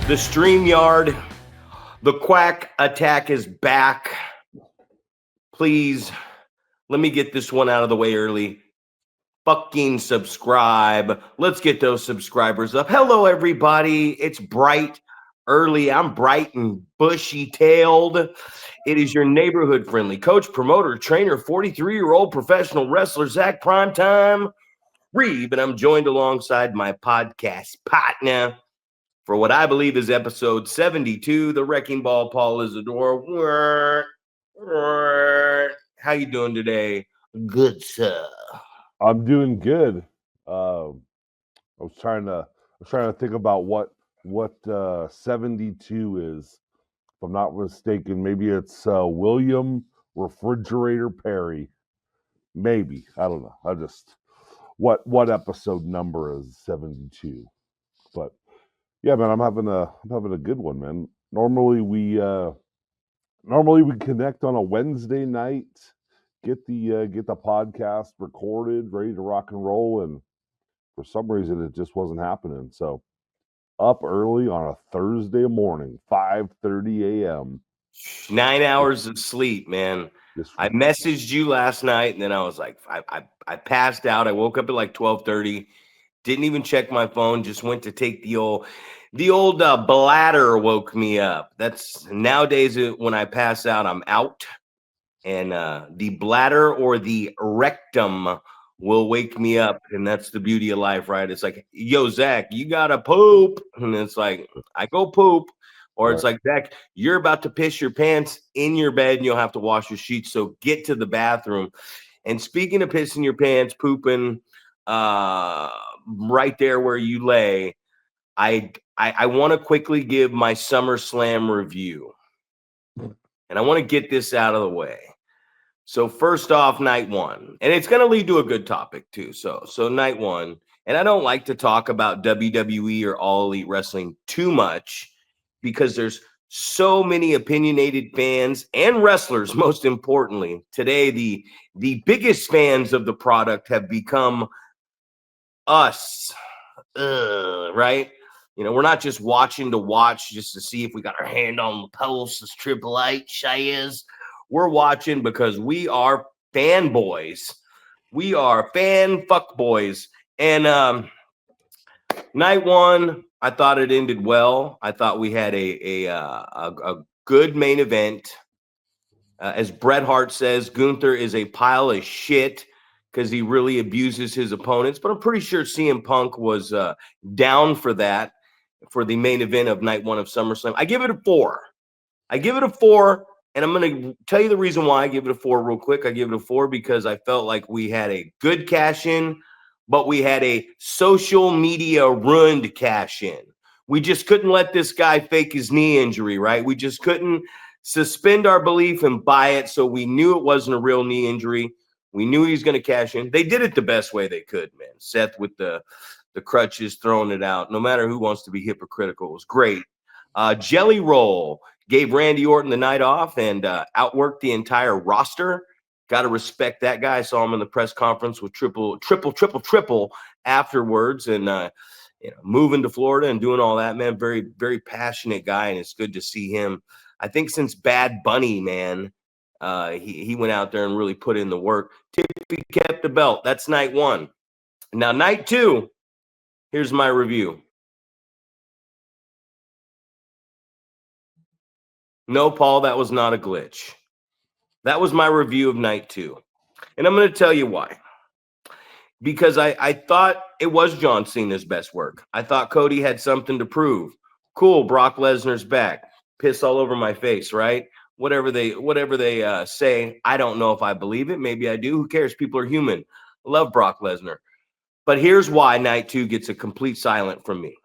The StreamYard, the Quack Attack is back. Please, let me get this one out of the way early. Fucking subscribe. Let's get those subscribers up. Hello, everybody. It's bright early. I'm bright and bushy-tailed. It is your neighborhood-friendly coach, promoter, trainer, 43-year-old professional wrestler, Zack Primetime Reeb, and I'm joined alongside my podcast partner for what I believe is episode 72, the Wrecking Ball, Paul Isadora. How you doing today? Good, sir. I'm doing good. I was trying to think about what 72 is. If I'm not mistaken, maybe it's William Refrigerator Perry. Maybe, I don't know. I just what episode number is 72? But yeah, man, I'm having a good one, man. Normally we connect on a Wednesday night, get the podcast recorded, ready to rock and roll, and for some reason it just wasn't happening. So up early on a Thursday morning, 5:30 a.m. 9 hours of sleep, man. I messaged you last night, and then I was like, I passed out. I woke up at like 12:30. Didn't even check my phone. Just went to take the old bladder woke me up. That's nowadays when I pass out, I'm out, and the bladder or the rectum will wake me up, and that's the beauty of life, right? It's like, yo, Zack, you gotta poop, and it's like I go poop. Or it's like, Zack, you're about to piss your pants in your bed and you'll have to wash your sheets. So get to the bathroom. And speaking of pissing your pants, pooping right there where you lay, I want to quickly give my SummerSlam review. And I want to get this out of the way. So first off, night one. And it's going to lead to a good topic too. So night one. And I don't like to talk about WWE or All Elite Wrestling too much, because there's so many opinionated fans and wrestlers, most importantly. Today, the biggest fans of the product have become us, right? You know, we're not just watching to watch just to see if we got our hand on the pulse, as Triple H says. We're watching because we are fanboys. We are fan fuckboys. And night one, I thought it ended well. I thought we had a good main event. As Bret Hart says, Gunther is a pile of shit because he really abuses his opponents. But I'm pretty sure CM Punk was down for that for the main event of night one of SummerSlam. I give it a 4. And I'm going to tell you the reason why I give it a 4 real quick. I give it a 4 because I felt like we had a good cash-in, but we had a social media ruined cash in. We just couldn't let this guy fake his knee injury, right? We just couldn't suspend our belief and buy it. So we knew it wasn't a real knee injury. We knew he was going to cash in. They did it the best way they could, man. Seth with the crutches, throwing it out. No matter who wants to be hypocritical, it was great. Jelly Roll gave Randy Orton the night off and outworked the entire roster. Got to respect that guy. I saw him in the press conference with triple afterwards, and moving to Florida and doing all that, man. Very, very passionate guy, and it's good to see him. I think since Bad Bunny, man, he went out there and really put in the work. Tippy kept the belt. That's night one. Now, night two, here's my review. No, Paul, that was not a glitch. That was my review of night two. And I'm going to tell you why. Because I thought it was John Cena's best work. I thought Cody had something to prove. Cool, Brock Lesnar's back. Piss all over my face, right? Whatever they say, I don't know if I believe it. Maybe I do. Who cares? People are human. I love Brock Lesnar. But here's why night two gets a complete silent from me.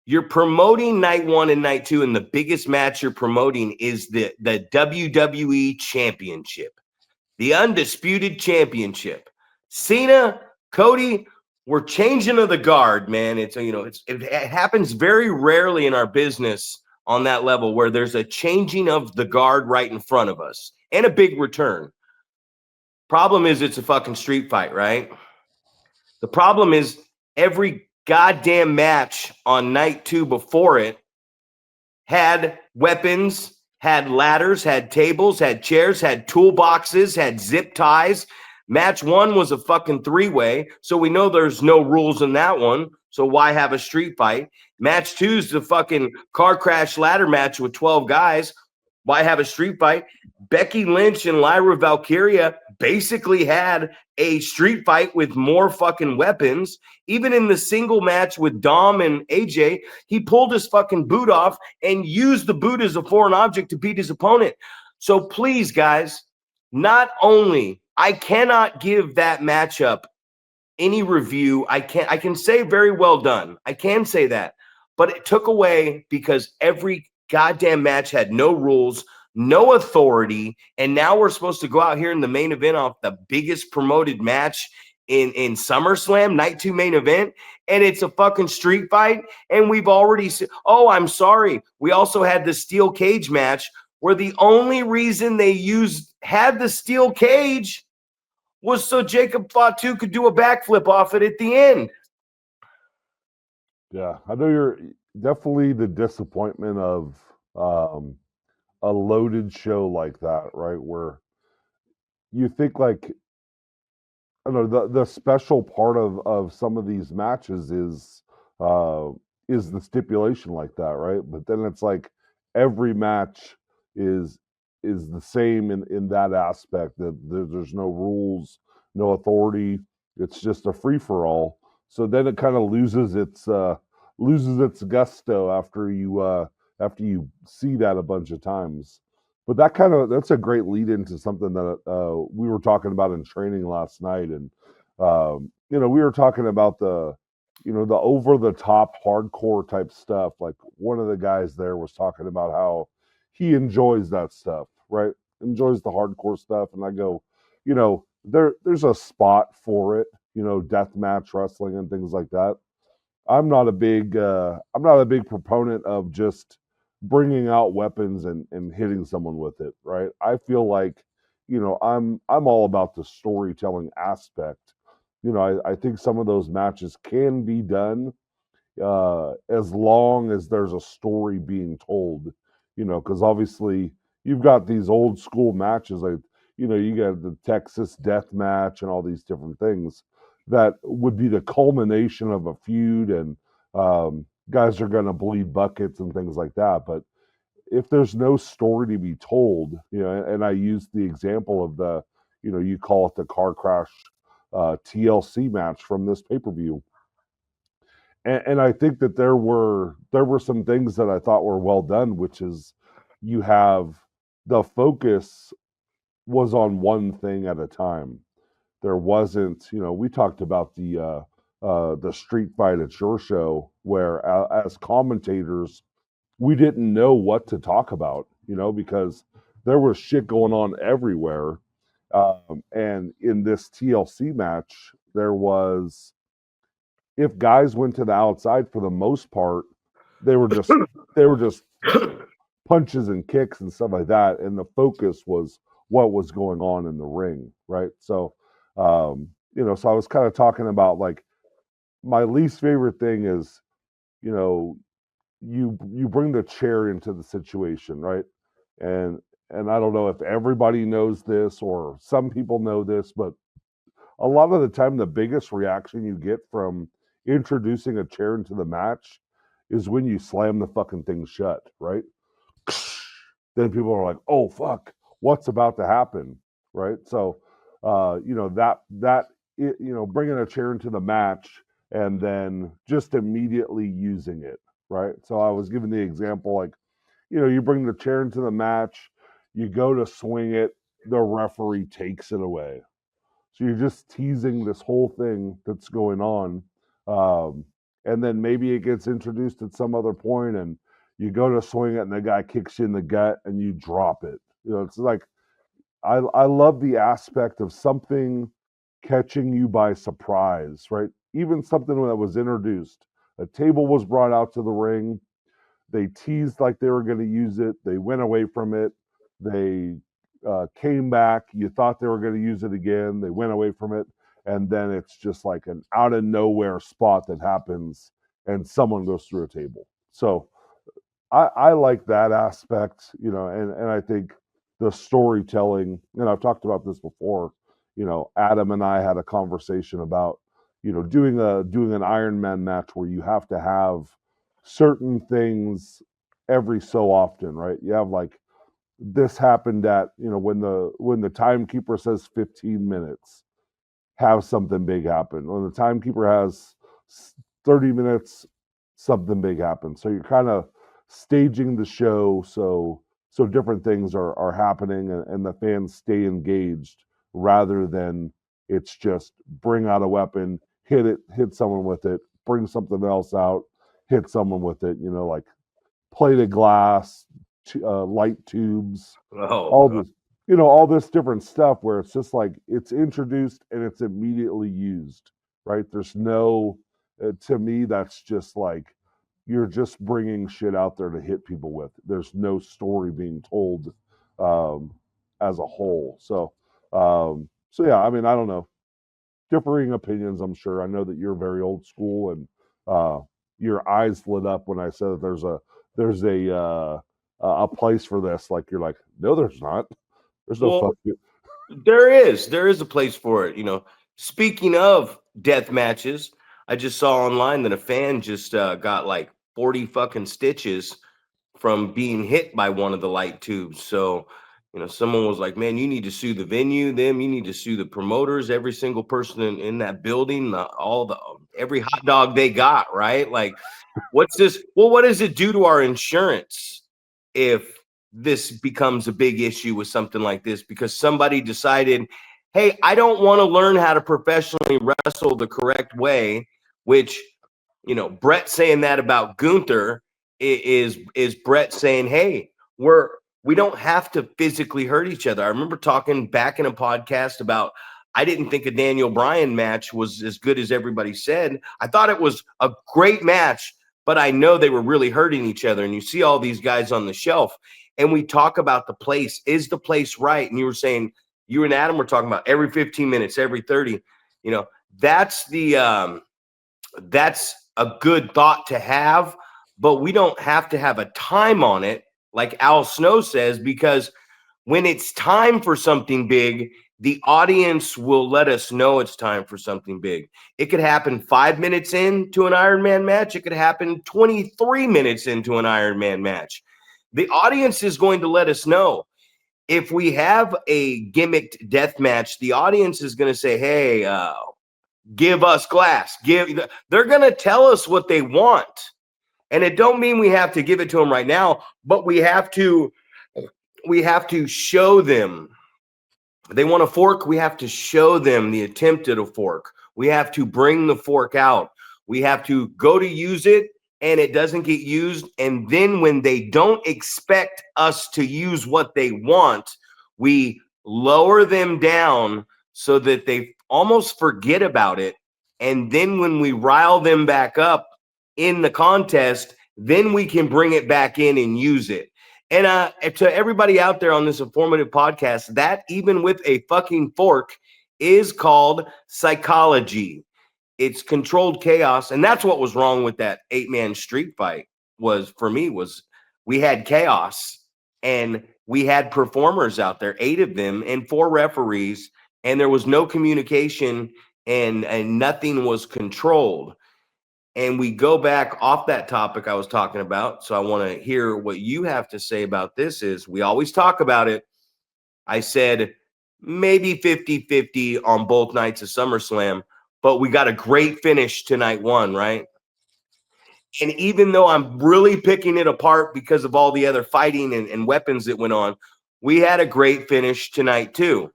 You're promoting night one and night two, and the biggest match you're promoting is the WWE Championship, the Undisputed Championship. Cena, Cody, we're changing of the guard, man. It happens very rarely in our business on that level where there's a changing of the guard right in front of us and a big return. Problem is, it's a fucking street fight, right? The problem is every goddamn match on night 2 before it had weapons, had ladders, had tables, had chairs, had toolboxes, had zip ties. Match 1 was a fucking 3-way, so we know there's no rules in that one. So why have a street fight? Match 2 is the fucking car crash ladder match with 12 guys. Why have a street fight? Becky Lynch and Lyra Valkyria basically had a street fight with more fucking weapons. Even in the single match with Dom and AJ, he pulled his fucking boot off and used the boot as a foreign object to beat his opponent. So please, guys, not only I cannot give that matchup any review. I can say very well done. I can say that. But it took away because every goddamn match had no rules, no authority, and now we're supposed to go out here in the main event off the biggest promoted match in SummerSlam, night 2 main event, and it's a fucking street fight, and we've already said, oh, I'm sorry. We also had the steel cage match where the only reason they had the steel cage was so Jacob Fatu could do a backflip off it at the end. Yeah, I know you're definitely the disappointment of a loaded show like that, right? Where you think like, I don't know, the special part of some of these matches is the stipulation like that, right? But then it's like every match is the same in that aspect, that there's no rules, no authority. It's just a free for all. So then it kind of loses its gusto after you see that a bunch of times. But that's a great lead into something that we were talking about in training last night, and we were talking about the over the top hardcore type stuff. Like one of the guys there was talking about how he enjoys that stuff, right? Enjoys the hardcore stuff, and I go, there's a spot for it, death match wrestling and things like that. I'm not a big proponent of just bringing out weapons and hitting someone with it, right? I feel like, I'm all about the storytelling aspect. I think some of those matches can be done as long as there's a story being told, because obviously you've got these old school matches, like, you got the Texas death match and all these different things that would be the culmination of a feud, and guys are going to bleed buckets and things like that. But if there's no story to be told, and I use the example of you call it the car crash TLC match from this pay-per-view. And I think that there were some things that I thought were well done, which is you have the focus was on one thing at a time. There wasn't, we talked about the street fight at your show, where as commentators we didn't know what to talk about, because there was shit going on everywhere. And in this TLC match, if guys went to the outside, for the most part, they were just punches and kicks and stuff like that, and the focus was what was going on in the ring, right? So, so I was kind of talking about, like, my least favorite thing is, you bring the chair into the situation, right? And I don't know if everybody knows this or some people know this, but a lot of the time the biggest reaction you get from introducing a chair into the match is when you slam the fucking thing shut, right? Then people are like, "Oh fuck, what's about to happen?" Right? So, bringing a chair into the match and then just immediately using it, right? So I was giving the example, like, you bring the chair into the match, you go to swing it, the referee takes it away. So you're just teasing this whole thing that's going on. And then maybe it gets introduced at some other point, and you go to swing it and the guy kicks you in the gut and you drop it. It's like, I love the aspect of something catching you by surprise, right? Even something that was introduced. A table was brought out to the ring. They teased like they were going to use it. They went away from it. They came back. You thought they were going to use it again. They went away from it. and then it's just like an out of nowhere spot that happens and someone goes through a table. So I like that aspect, and I think the storytelling, and I've talked about this before, Adam and I had a conversation about, doing an Iron Man match where you have to have certain things every so often, right? You have like this happened at, when the timekeeper says 15 minutes, have something big happen. When the timekeeper has 30 minutes, something big happens. So you're kind of staging the show so different things are happening, and the fans stay engaged rather than it's just bring out a weapon, hit someone with it, bring something else out, hit someone with it, like plated glass, light tubes, all Oh, this, all this different stuff where it's just like it's introduced and it's immediately used, right? There's no, to me, that's just like you're just bringing shit out there to hit people with. There's no story being told um, as a whole. So yeah, I mean, I don't know, differing opinions. I'm sure. I know that you're very old school, and your eyes lit up when I said that there's a place for this. Like you're like, no, there's not. There's no well, fucking. there is a place for it. Speaking of death matches, I just saw online that a fan just got like 40 fucking stitches from being hit by one of the light tubes. So, someone was like, man, you need to sue the venue, you need to sue the promoters, every single person in that building, every hot dog they got, right? Like, what's this? Well, what does it do to our insurance if this becomes a big issue with something like this? Because somebody decided, hey, I don't want to learn how to professionally wrestle the correct way, which, Brett saying that about Gunther is Brett saying, hey, we don't have to physically hurt each other. I remember talking back in a podcast about I didn't think a Daniel Bryan match was as good as everybody said. I thought it was a great match, but I know they were really hurting each other. And you see all these guys on the shelf, and we talk about the place. Is the place right? And you were saying, you and Adam were talking about every 15 minutes, every 30. That's that's a good thought to have, but we don't have to have a time on it, like Al Snow says, because when it's time for something big, the audience will let us know it's time for something big. It could happen 5 minutes into an Iron Man match. It could happen 23 minutes into an Iron Man match. The audience is going to let us know. If we have a gimmicked death match, the audience is going to say, hey, give us glass. They're going to tell us what they want. And it don't mean we have to give it to them right now, but we have to show them. They want a fork, we have to show them the attempt at a fork. We have to bring the fork out. We have to go to use it and it doesn't get used. And then when they don't expect us to use what they want, we lower them down so that they almost forget about it. And then when we rile them back up in the contest, then we can bring it back in and use it. And to everybody out there on this informative podcast, that even with a fucking fork is called psychology. It's controlled chaos. And that's what was wrong with that 8-man street fight was we had chaos and we had performers out there, 8 of them and 4 referees, and there was no communication and nothing was controlled. And we go back off that topic I was talking about. So I want to hear what you have to say about this. Is we always talk about it. I said maybe 50-50 on both nights of SummerSlam, but we got a great finish to night 1, right? And even though I'm really picking it apart because of all the other fighting and weapons that went on, we had a great finish tonight too.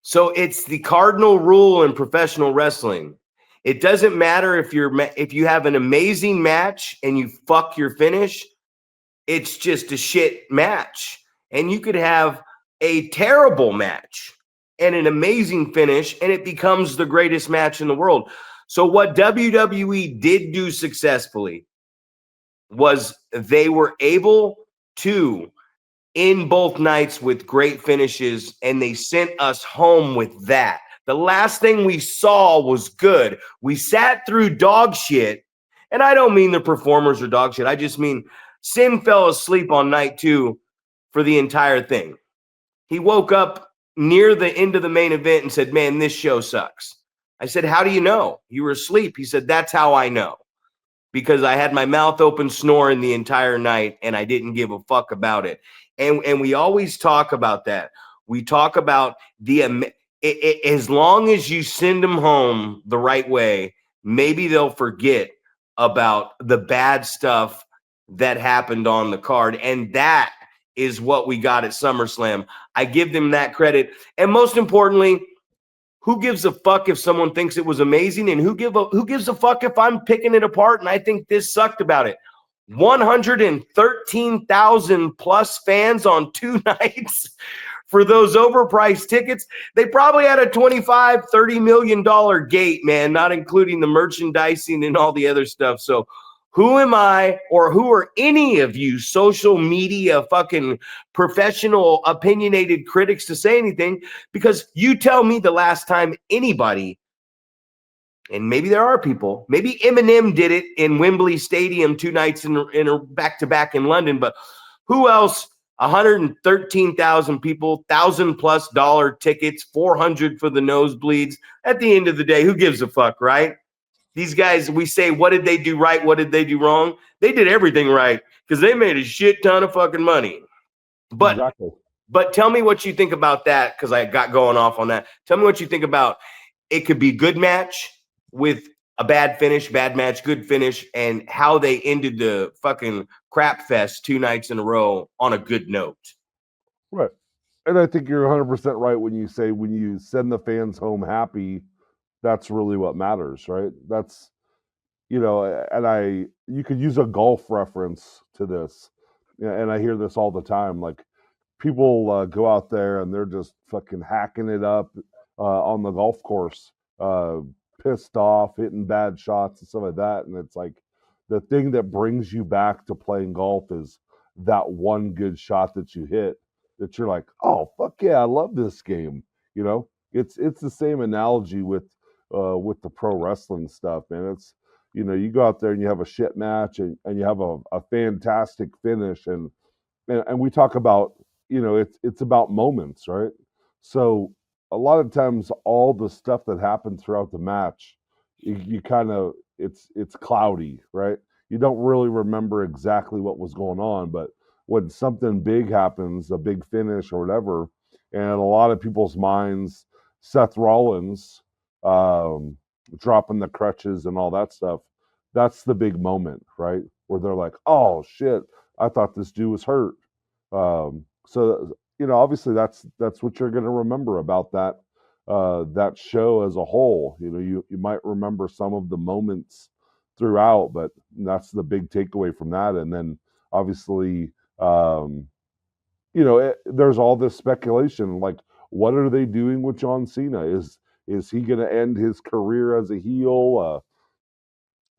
So it's the cardinal rule in professional wrestling. It doesn't matter if you have an amazing match and you fuck your finish, it's just a shit match. And you could have a terrible match and an amazing finish, and it becomes the greatest match in the world. So what WWE did do successfully was they were able to in both nights with great finishes, and they sent us home with that. The last thing we saw was good. We sat through dog shit, and I don't mean the performers are dog shit. I just mean Sin fell asleep on night 2 for the entire thing. He woke up near the end of the main event and said, man, this show sucks. I said, how do you know? You were asleep. He said, that's how I know. Because I had my mouth open snoring the entire night and I didn't give a fuck about it. And we always talk about that. We talk about as long as you send them home the right way, maybe they'll forget about the bad stuff that happened on the card. And that is what we got at SummerSlam. I give them that credit. And most importantly, who gives a fuck if someone thinks it was amazing? And who gives a fuck if I'm picking it apart and I think this sucked about it? 113,000 plus fans on 2 nights for those overpriced tickets. They probably had a $25-30 million gate, man, not including the merchandising and all the other stuff. So who am I, or who are any of you social media fucking professional opinionated critics to say anything? Because you tell me the last time anybody, and maybe there are people, maybe Eminem did it in Wembley Stadium 2 nights in a back-to-back in London, but who else? 113,000 people, $1,000+ tickets, 400 for the nosebleeds. At the end of the day, who gives a fuck, right? These guys, we say, what did they do right? What did they do wrong? They did everything right because they made a shit ton of fucking money. But Exactly. But tell me what you think about that, because I got going off on that. Tell me what you think about it. Could be good match with a bad finish, bad match, good finish, and how they ended the fucking crap fest 2 nights in a row on a good note. Right. And I think you're 100% right when you say when you send the fans home happy, that's really what matters, right? That's, and you could use a golf reference to this. And I hear this all the time. Like, people go out there and they're just fucking hacking it up on the golf course, pissed off, hitting bad shots and stuff like that. And it's like the thing that brings you back to playing golf is that one good shot that you hit that you're like, oh fuck yeah, I love this game. It's the same analogy with the pro wrestling stuff, man. It's you go out there and you have a shit match and you have a fantastic finish and we talk about it's about moments, right? So a lot of times all the stuff that happened throughout the match, you kind of it's cloudy, right? You don't really remember exactly what was going on, but when something big happens, a big finish or whatever, and a lot of people's minds, Seth Rollins dropping the crutches and all that stuff, that's the big moment, right? Where they're like, oh shit, I thought this dude was hurt. So obviously that's what you're going to remember about that show as a whole. You might remember some of the moments throughout, but that's the big takeaway from that. And then obviously, there's all this speculation, like, what are they doing with John Cena? Is he going to end his career as a heel?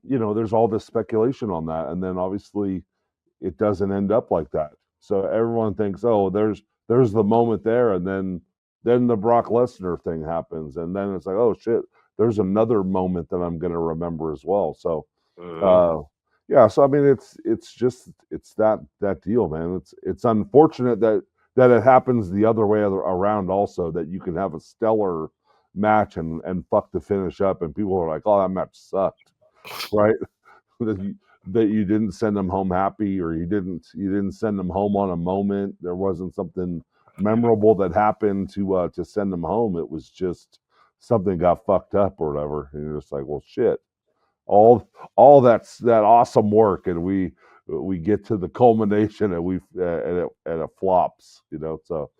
There's all this speculation on that, and then obviously it doesn't end up like that. So everyone thinks, oh, there's the moment there, and then the Brock Lesnar thing happens, and then it's like, oh shit, there's another moment that I'm going to remember as well. So, yeah. So I mean, it's that deal, man. It's unfortunate that it happens the other way around, also, that you can have a stellar match and fuck the finish up, and people are like, oh, that match sucked, right? that you didn't send them home happy, or you didn't send them home on a moment. There wasn't something memorable that happened to send them home. It was just something got fucked up or whatever. And you're just like, well, shit. All that awesome work, and we get to the culmination and it flops. So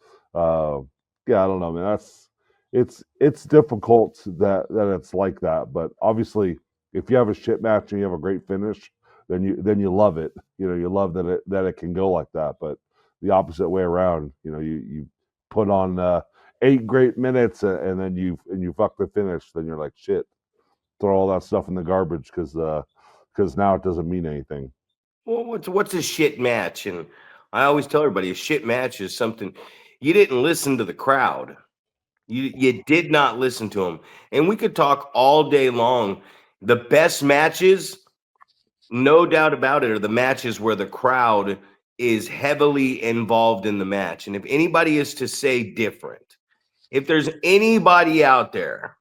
yeah, I don't know, man. It's difficult that it's like that, but obviously, if you have a shit match and you have a great finish, then you love it. You love that it can go like that. But the opposite way around, you put on 8 great minutes and then you fuck the finish, then you're like, shit, throw all that stuff in the garbage because now it doesn't mean anything. Well, what's a shit match? And I always tell everybody a shit match is something you didn't listen to the crowd. You did not listen to him. And we could talk all day long. The best matches, no doubt about it, are the matches where the crowd is heavily involved in the match. And if anybody is to say different, if there's anybody out there,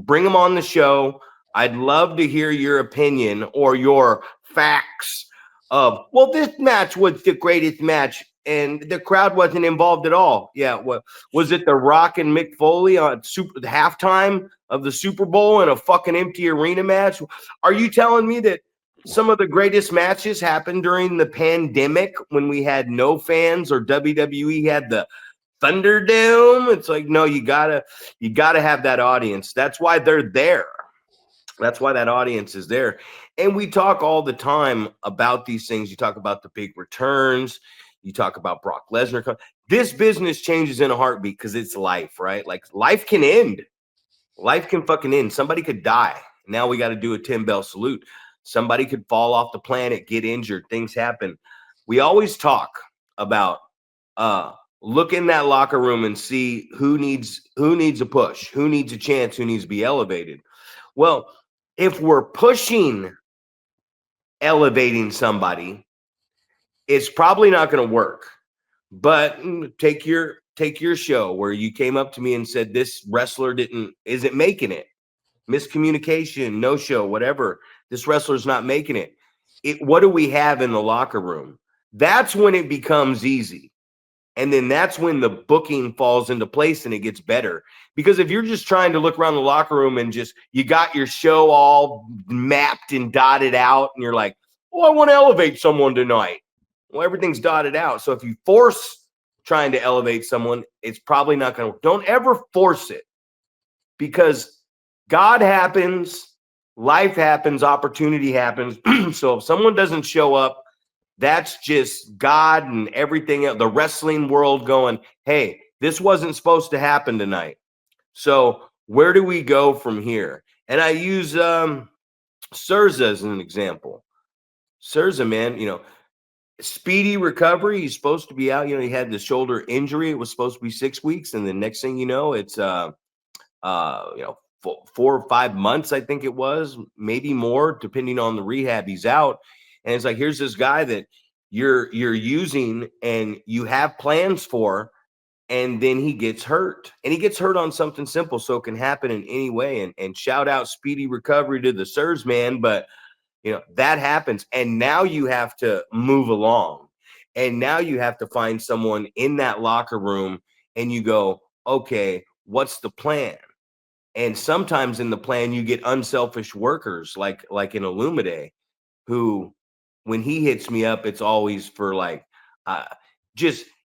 bring them on the show. I'd love to hear your opinion or your facts of, well, this match was the greatest match and the crowd wasn't involved at all. Yeah, what was it? The Rock and Mick Foley on the halftime of the Super Bowl in a fucking empty arena match? Are you telling me that some of the greatest matches happened during the pandemic when we had no fans, or WWE had the Thunderdome? It's like, no, you gotta have that audience. That's why they're there. That's why that audience is there. And we talk all the time about these things. You talk about the big returns. You talk about Brock Lesnar. This business changes in a heartbeat because it's life, right? Like, life can end. Life can fucking end. Somebody could die. Now we got to do a 10-bell salute. Somebody could fall off the planet, get injured. Things happen. We always talk about look in that locker room and see who needs a push, who needs a chance, who needs to be elevated. Well, if we're pushing elevating somebody, it's probably not going to work. But take your show where you came up to me and said this wrestler isn't making it. Miscommunication, no show, whatever. This wrestler's not making it. What do we have in the locker room? That's when it becomes easy. And then that's when the booking falls into place and it gets better. Because if you're just trying to look around the locker room and just, you got your show all mapped and dotted out, and you're like, oh, I want to elevate someone tonight. Well, everything's dotted out. So if you force trying to elevate someone, it's probably not going to work. Don't ever force it, because God happens, life happens, opportunity happens. So if someone doesn't show up, that's just God and everything else, the wrestling world going, hey, this wasn't supposed to happen tonight. So where do we go from here? And I use Surza as an example. Surza, man, speedy recovery. He's supposed to be out. He had the shoulder injury. It was supposed to be 6 weeks. And the next thing you know, it's, 4 or 5 months, I think it was, maybe more, depending on the rehab he's out. And it's like, here's this guy that you're using and you have plans for, and then he gets hurt. And he gets hurt on something simple, so it can happen in any way. And shout out speedy recovery to the Sirs, man. But that happens. And now you have to move along. And now you have to find someone in that locker room and you go, okay, what's the plan? And sometimes in the plan, you get unselfish workers like in Illumide, who, when he hits me up, it's always for like,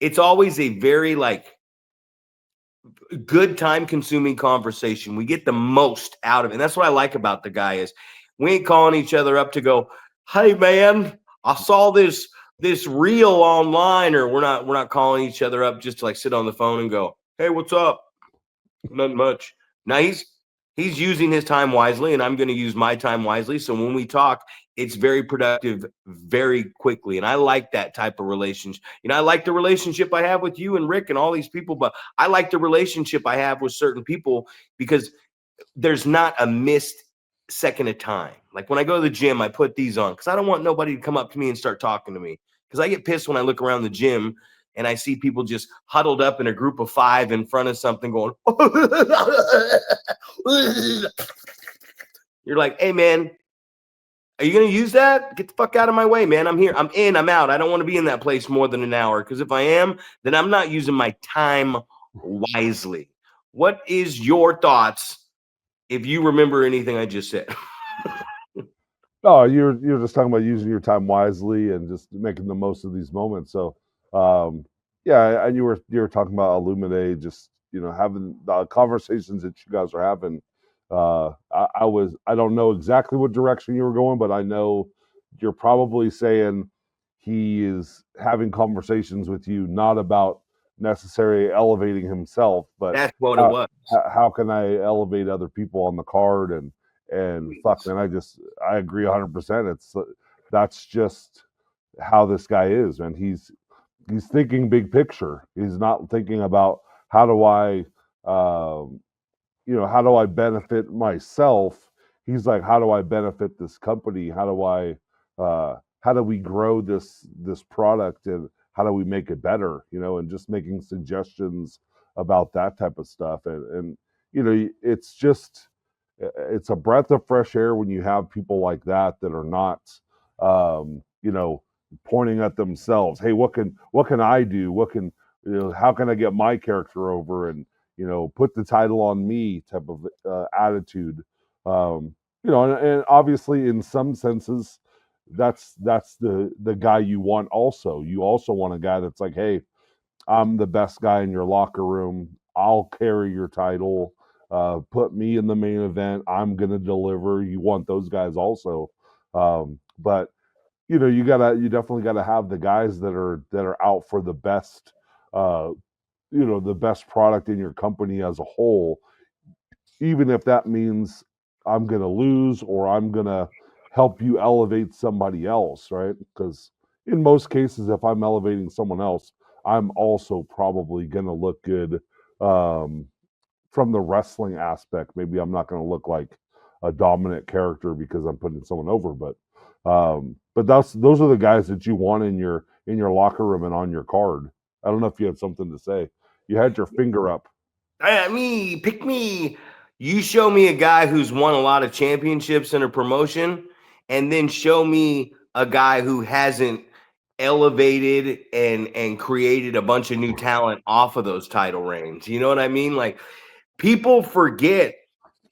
it's always a very like good time consuming conversation. We get the most out of it. And that's what I like about the guy is we ain't calling each other up to go, hey man, I saw this reel online, or we're not calling each other up just to like sit on the phone and go, hey, what's up? Not much. Now he's using his time wisely, and I'm going to use my time wisely. So when we talk, it's very productive very quickly. And I like that type of relationship. I like the relationship I have with you and Rick and all these people, but I like the relationship I have with certain people because there's not a missed second of time. Like when I go to the gym, I put these on because I don't want nobody to come up to me and start talking to me, because I get pissed when I look around the gym and I see people just huddled up in a group of 5 in front of something going, you're like, hey man, are you going to use that? Get the fuck out of my way, man. I'm here. I'm in, I'm out. I don't want to be in that place more than an hour, because if I am, then I'm not using my time wisely. What is your thoughts if you remember anything I just said? No, you're just talking about using your time wisely and just making the most of these moments. So, yeah, and you were talking about Illuminate, just having the conversations that you guys are having. I don't know exactly what direction you were going, but I know you're probably saying he is having conversations with you, not about necessarily elevating himself, but That's what it was. how can I elevate other people on the card, and fuck, man, I agree 100%. That's just how this guy is, man. He's thinking big picture. He's not thinking about how do I um, how do I benefit myself? He's like, how do I benefit this company? How do we grow this product, and how do we make it better? And just making suggestions about that type of stuff. And it's just, it's a breath of fresh air when you have people like that are not, pointing at themselves. Hey, what can I do? How can I get my character over? And put the title on me type of attitude. And obviously, in some senses, that's the guy you want. Also, you also want a guy that's like, hey, I'm the best guy in your locker room. I'll carry your title. Put me in the main event. I'm gonna deliver. You want those guys also, but you definitely gotta have the guys that are out for the best. Uh, the best product in your company as a whole, even if that means I'm going to lose or I'm going to help you elevate somebody else, right? Because in most cases, if I'm elevating someone else, I'm also probably going to look good, um, from the wrestling aspect. Maybe I'm not going to look like a dominant character because I'm putting someone over, but those are the guys that you want in your locker room and on your card. I don't know if you had something to say. You had your finger up. Pick me. You show me a guy who's won a lot of championships in a promotion, and then show me a guy who hasn't elevated and created a bunch of new talent off of those title reigns. You know what I mean? Like, people forget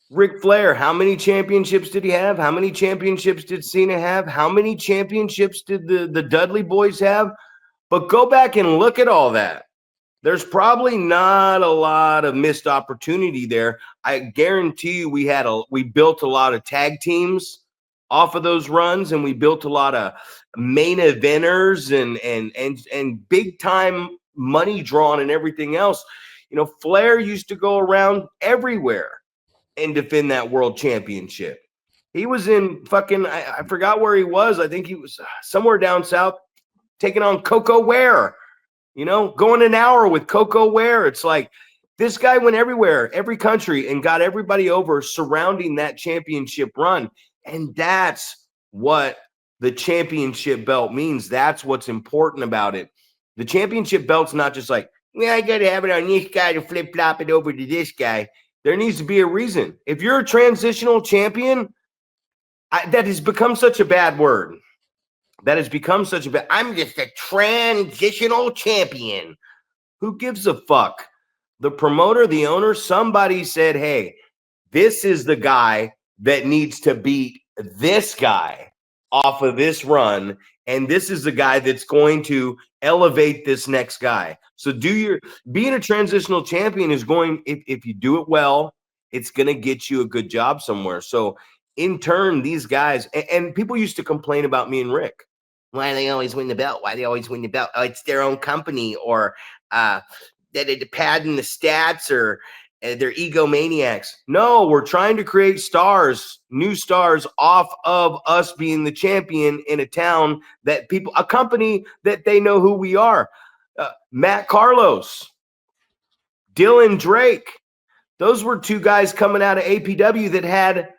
Ric Flair. How many championships did he have? How many championships did Cena have? How many championships did the Dudley boys have? But go back and look at all that. There's probably not a lot of missed opportunity there. I guarantee you we built a lot of tag teams off of those runs, and we built a lot of main eventers and big time money drawn and everything else. Flair used to go around everywhere and defend that world championship. He was in fucking, I forgot where he was. I think he was somewhere down south taking on Coco Ware. Going an hour with Coco Ware. It's like, this guy went everywhere, every country, and got everybody over surrounding that championship run. And that's what the championship belt means. That's what's important about it. The championship belt's not just like, I got to have it on this guy to flip flop it over to this guy. There needs to be a reason. If you're a transitional champion, that has become such a bad word. I'm just a transitional champion. Who gives a fuck? The promoter, the owner, somebody said, hey, this is the guy that needs to beat this guy off of this run. And this is the guy that's going to elevate this next guy. So being a transitional champion is going, if you do it well, it's going to get you a good job somewhere. So in turn, these guys, and people used to complain about me and Rick. Why do they always win the belt? Oh, it's their own company, or that they're padding the stats, or they're egomaniacs. No, we're trying to create stars, new stars off of us being the champion in a town a company that they know who we are. Matt Carlos, Dylan Drake. Those were two guys coming out of APW that had,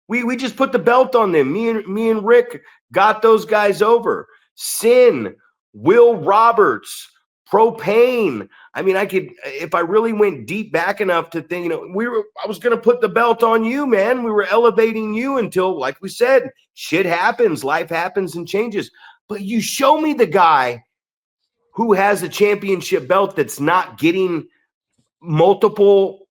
we just put the belt on them. Me and Rick got those guys over. Sin, Will Roberts, Propane. I mean, I could, if I really went deep back enough to think, I was going to put the belt on you, man. We were elevating you until, like we said, shit happens, life happens and changes. But you show me the guy who has a championship belt that's not getting multiple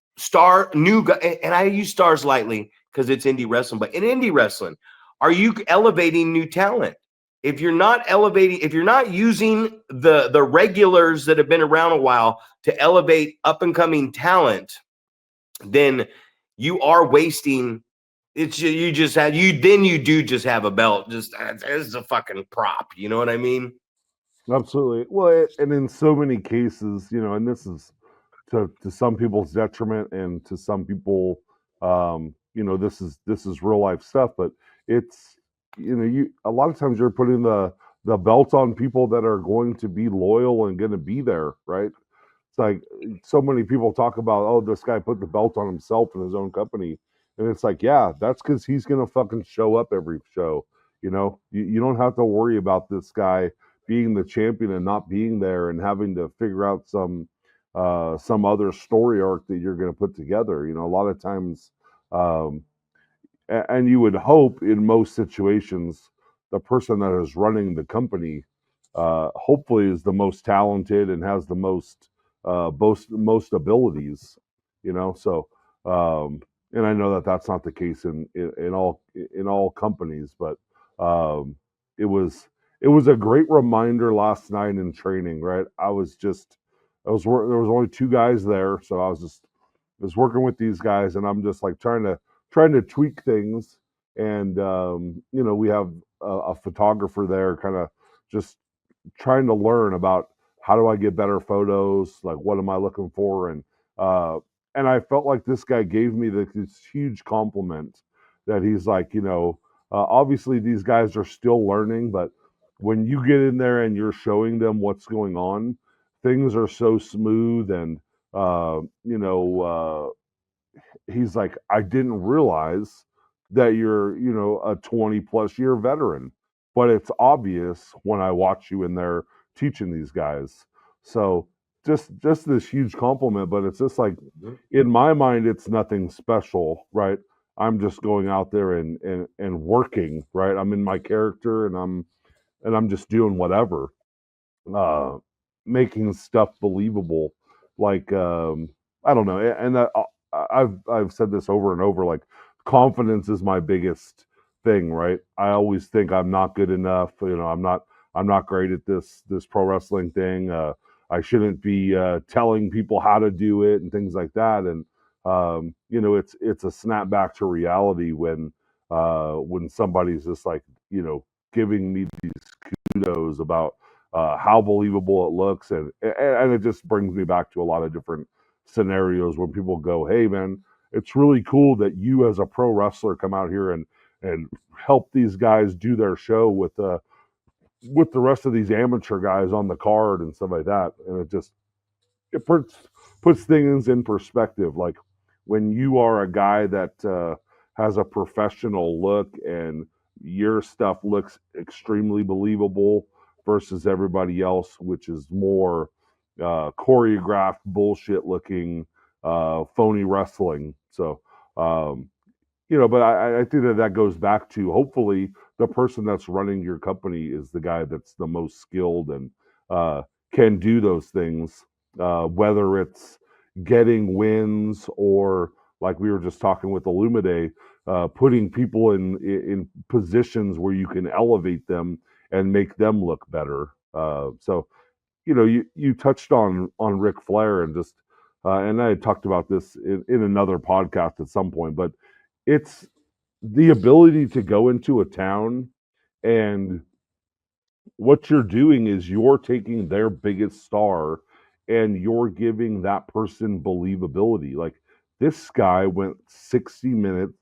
new guy, and I use stars lightly because it's indie wrestling, but in indie wrestling, are you elevating new talent? If you're not elevating, if you're not using the regulars that have been around a while to elevate up and coming talent, then you are wasting. You do just have a belt. Just this is a fucking prop. You know what I mean? Absolutely. Well, and in so many cases, and this is to some people's detriment, and to some people, this is real life stuff. But it's, you a lot of times you're putting the belt on people that are going to be loyal and going to be there, right? It's like so many people talk about, oh, this guy put the belt on himself in his own company. And it's like, yeah, that's because he's going to fucking show up every show. You don't have to worry about this guy being the champion and not being there and having to figure out some other story arc that you're going to put together. A lot of times, um, and you would hope in most situations the person that is running the company hopefully is the most talented and has the most abilities, so and I know that that's not the case in all companies, but um, it was a great reminder last night in training, right? There was only two guys there, so I was working with these guys, and I'm just like trying to tweak things. And we have a photographer there, kind of just trying to learn about how do I get better photos, like what am I looking for, uh, and I felt like this guy gave me this huge compliment that he's like, obviously these guys are still learning, but when you get in there and you're showing them what's going on, things are so smooth. And uh, you know he's like, I didn't realize that you're, a 20 plus year veteran, but it's obvious when I watch you in there teaching these guys. So just this huge compliment, but it's just like, in my mind, it's nothing special, right? I'm just going out there and working, right? I'm in my character, and I'm just doing whatever, uh, making stuff believable. Like, I don't know, and I've said this over and over. Like, confidence is my biggest thing, right? I always think I'm not good enough. I'm not great at this pro wrestling thing. I shouldn't be telling people how to do it and things like that. And it's a snap back to reality when somebody's just like, giving me these kudos about how believable it looks, and it just brings me back to a lot of different scenarios when people go, "Hey, man, it's really cool that you as a pro wrestler come out here and help these guys do their show with the rest of these amateur guys on the card and stuff like that." And it puts things in perspective. Like, when you are a guy that has a professional look and your stuff looks extremely believable versus everybody else, which is more choreographed bullshit looking phony wrestling. So but I think that goes back to, hopefully, the person that's running your company is the guy that's the most skilled and uh, can do those things, whether it's getting wins or, like we were just talking with Illumide, putting people in positions where you can elevate them and make them look better. So you touched on Ric Flair, and just and I had talked about this in another podcast at some point, but it's the ability to go into a town, and what you're doing is you're taking their biggest star and you're giving that person believability. Like, this guy went 60 minutes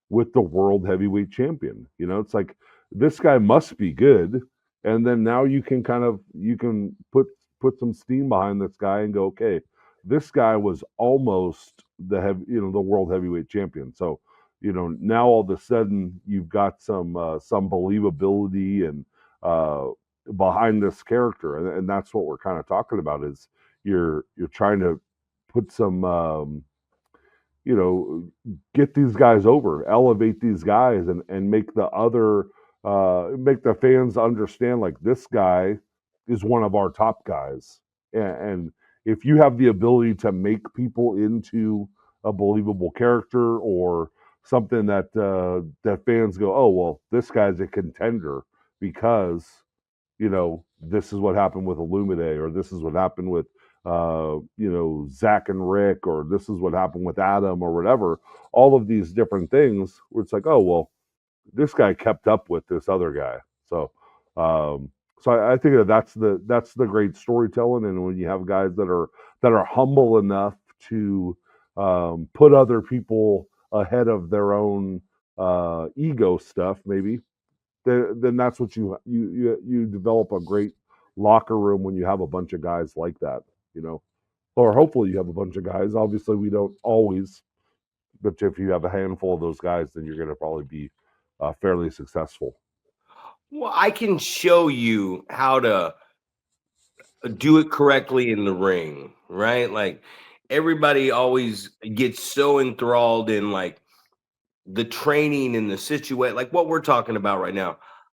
with the world heavyweight champion. It's like, this guy must be good. And then now you can put some steam behind this guy and go, okay, this guy was almost the world heavyweight champion. So, now all of a sudden you've got some believability and uh behind this character, and that's what we're kind of talking about. Is you're trying to put some you know get these guys over, elevate these guys, and make the fans understand, like, this guy is one of our top guys. And if you have the ability to make people into a believable character, or something that fans go, oh, well, this guy's a contender because this is what happened with Illumide, or this is what happened with Zack and Rick, or this is what happened with Adam, or whatever. All of these different things where it's like, oh, well, this guy kept up with this other guy. So um I think that's the great storytelling. And when you have guys that are humble enough to put other people ahead of their own ego stuff, maybe, then that's what you develop a great locker room when you have a bunch of guys like that. You know. or hopefully you have a bunch of guys. Obviously, we don't always, but if you have a handful of those guys, then you're going to probably be fairly successful. Well, I can show you how to do it correctly in the ring, right? Like everybody always gets so enthralled in like the training and the situation, like what we're talking about right now.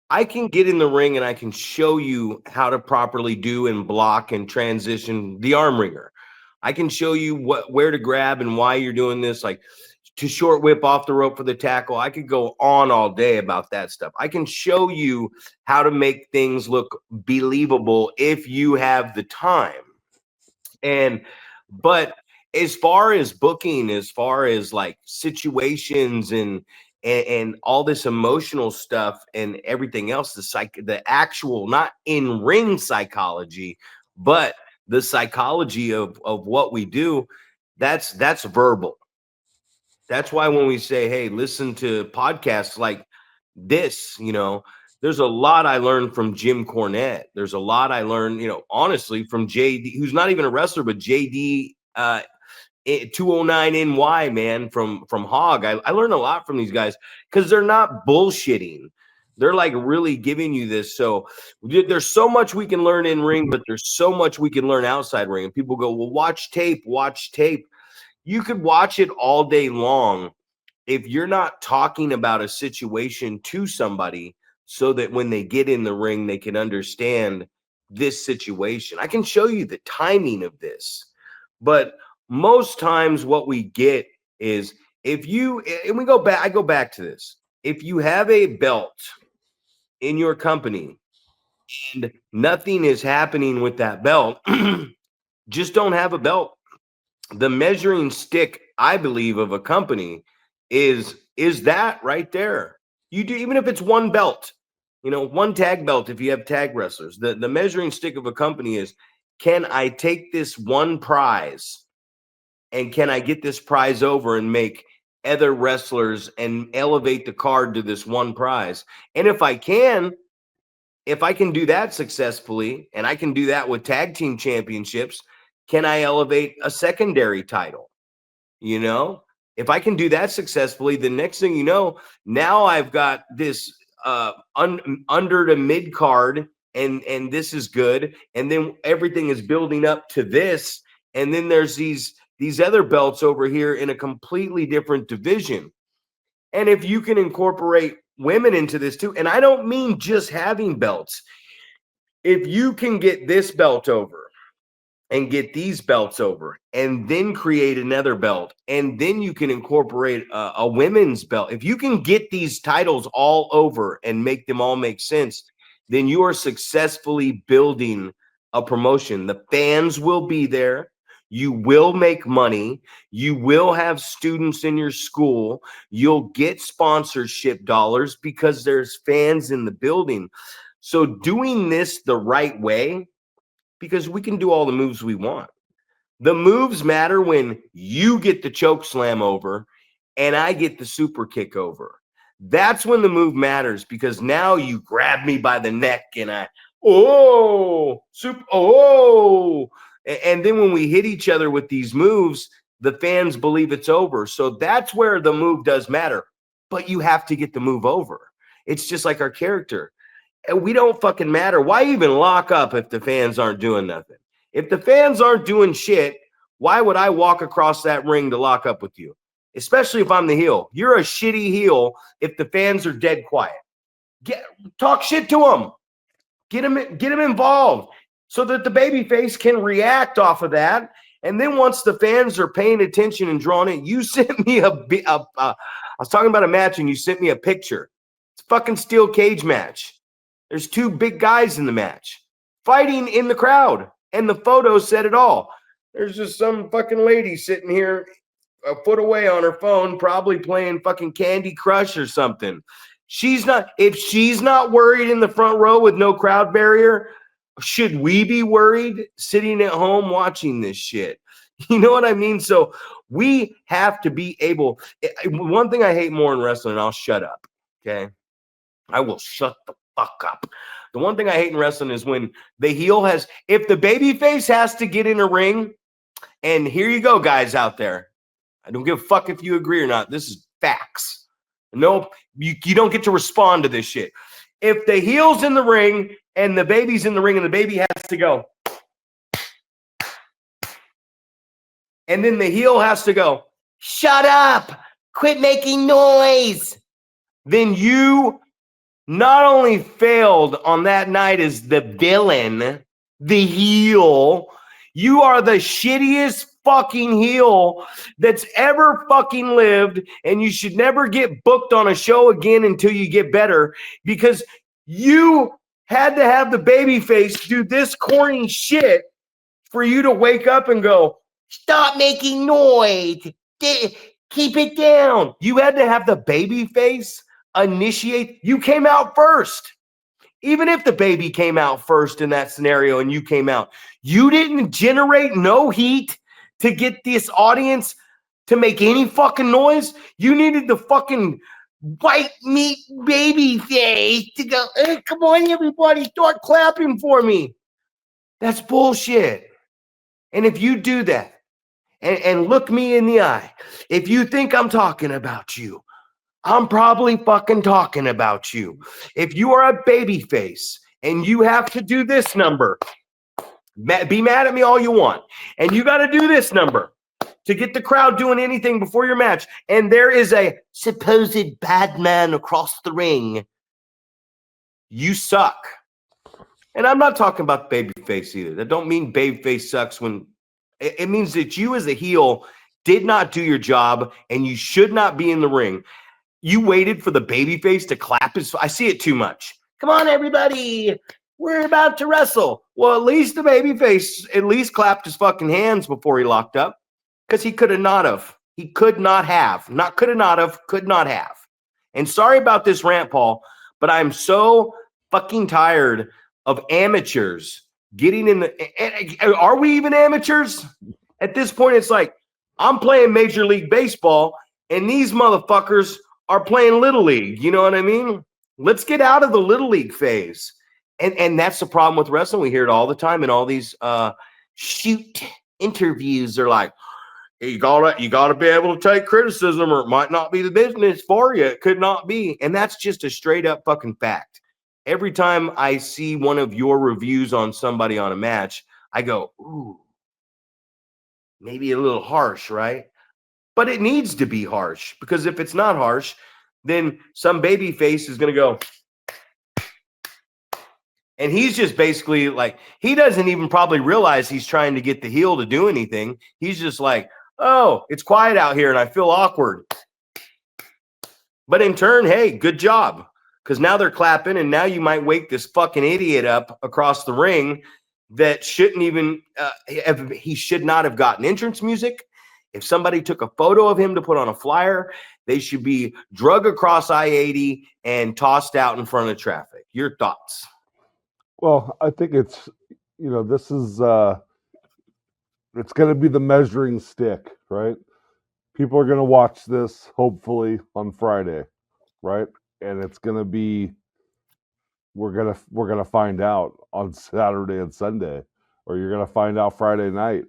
I can get in the ring and I can show you how to properly do and block and transition the arm wringer. I can show you where to grab and why you're doing this, like to short whip off the rope for the tackle. I could go on all day about that stuff. I can show you how to make things look believable if you have the time. But as far as booking, as far as like situations and all this emotional stuff and everything else, the actual, not in ring psychology, but the psychology of what we do, that's verbal. That's why when we say, hey, listen to podcasts like this, there's a lot I learned from Jim Cornette. There's a lot I learned, honestly, from JD, who's not even a wrestler, but JD 209NY, man, from Hog. I learned a lot from these guys because they're not bullshitting. They're like really giving you this. So there's so much we can learn in ring, but there's so much we can learn outside ring. And people go, well, watch tape, watch tape. You could watch it all day long if you're not talking about a situation to somebody so that when they get in the ring, they can understand this situation. I can show you the timing of this, but most times what we get is and I go back to this. If you have a belt in your company and nothing is happening with that belt, just don't have a belt. The measuring stick, I believe, of a company is that right there. You do, even if it's one belt, one tag belt, if you have tag wrestlers, the measuring stick of a company is, can I take this one prize and can I get this prize over and make other wrestlers and elevate the card to this one prize? And if I can do that successfully, and I can do that with tag team championships, can I elevate a secondary title? If I can do that successfully, the next thing you know, now I've got this under to mid card, and this is good. And then everything is building up to this. And then there's these other belts over here in a completely different division. And if you can incorporate women into this too, and I don't mean just having belts, if you can get this belt over and get these belts over and then create another belt, and then you can incorporate a women's belt. If you can get these titles all over and make them all make sense, then you are successfully building a promotion. The fans will be there. You will make money. You will have students in your school. You'll get sponsorship dollars because there's fans in the building. So doing this the right way, because we can do all the moves we want. The moves matter when you get the choke slam over and I get the super kick over. That's when the move matters, because now you grab me by the neck and and then when we hit each other with these moves, the fans believe it's over. So that's where the move does matter, but you have to get the move over. It's just like our character. And we don't fucking matter. Why even lock up if the fans aren't doing nothing? If the fans aren't doing shit, why would I walk across that ring to lock up with you? Especially if I'm the heel. You're a shitty heel if the fans are dead quiet. Talk shit to them. Get them involved so that the babyface can react off of that. And then once the fans are paying attention and drawn in, you sent me I was talking about a match and you sent me a picture. It's a fucking steel cage match. There's two big guys in the match fighting in the crowd, and the photo said it all. There's just some fucking lady sitting here a foot away on her phone, probably playing fucking Candy Crush or something. If she's not worried in the front row with no crowd barrier, should we be worried sitting at home watching this shit? You know what I mean? So we have to be able. One thing I hate more in wrestling, I'll shut up. Okay. I will shut the fuck up. The one thing I hate in wrestling is when the heel if the babyface has to get in a ring And here you go, guys out there. I don't give a fuck if you agree or not. This is facts. No, you don't get to respond to this shit. If the heel's in the ring and the baby's in the ring and the baby has to go, and then the heel has to go, shut up, quit making noise, then you not only failed on that night as the villain, the heel, you are the shittiest fucking heel that's ever fucking lived, and you should never get booked on a show again until you get better, because you had to have the baby face do this corny shit for you to wake up and go, stop making noise, keep it down. You had to have the baby face initiate. You came out first. Even if the baby came out first in that scenario and you came out, you didn't generate no heat to get this audience to make any fucking noise. You needed the fucking white meat baby face to go, hey, come on, everybody, start clapping for me. That's bullshit. And if you do that and look me in the eye, if you think I'm talking about you, I'm probably fucking talking about you. If you are a baby face and you have to do this number, be mad at me all you want, and you got to do this number to get the crowd doing anything before your match, and there is a supposed bad man across the ring, you suck. And I'm not talking about baby face either. That don't mean baby face sucks. When it means that you as a heel did not do your job and you should not be in the ring. You waited for the babyface to clap his. I see it too much. Come on, everybody. We're about to wrestle. Well, at least the babyface at least clapped his fucking hands before he locked up, because he could have not have. He could not have. Not could have not have. Could not have. And sorry about this rant, Paul, but I'm so fucking tired of amateurs getting in the. Are we even amateurs? At this point, it's like I'm playing Major League Baseball, and these motherfuckers are playing Little League. You know what I mean? Let's get out of the Little League phase. And that's the problem with wrestling. We hear it all the time in all these shoot interviews. They're like, hey, you gotta be able to take criticism, or it might not be the business for you. It could not be. And that's just a straight up fucking fact. Every time I see one of your reviews on somebody on a match, I go, ooh, maybe a little harsh, right? But it needs to be harsh, because if it's not harsh, then some baby face is going to go. And he's just basically like, he doesn't even probably realize he's trying to get the heel to do anything. He's just like, oh, it's quiet out here and I feel awkward. But in turn, hey, good job. Because now they're clapping, and now you might wake this fucking idiot up across the ring that shouldn't even, he should not have gotten entrance music. If somebody took a photo of him to put on a flyer, they should be drug across I-80 and tossed out in front of traffic. Your thoughts? Well, I think it's, this is, it's going to be the measuring stick, right? People are going to watch this, hopefully, on Friday, right? And it's going to be, we're going to find out on Saturday and Sunday, or you're going to find out Friday night.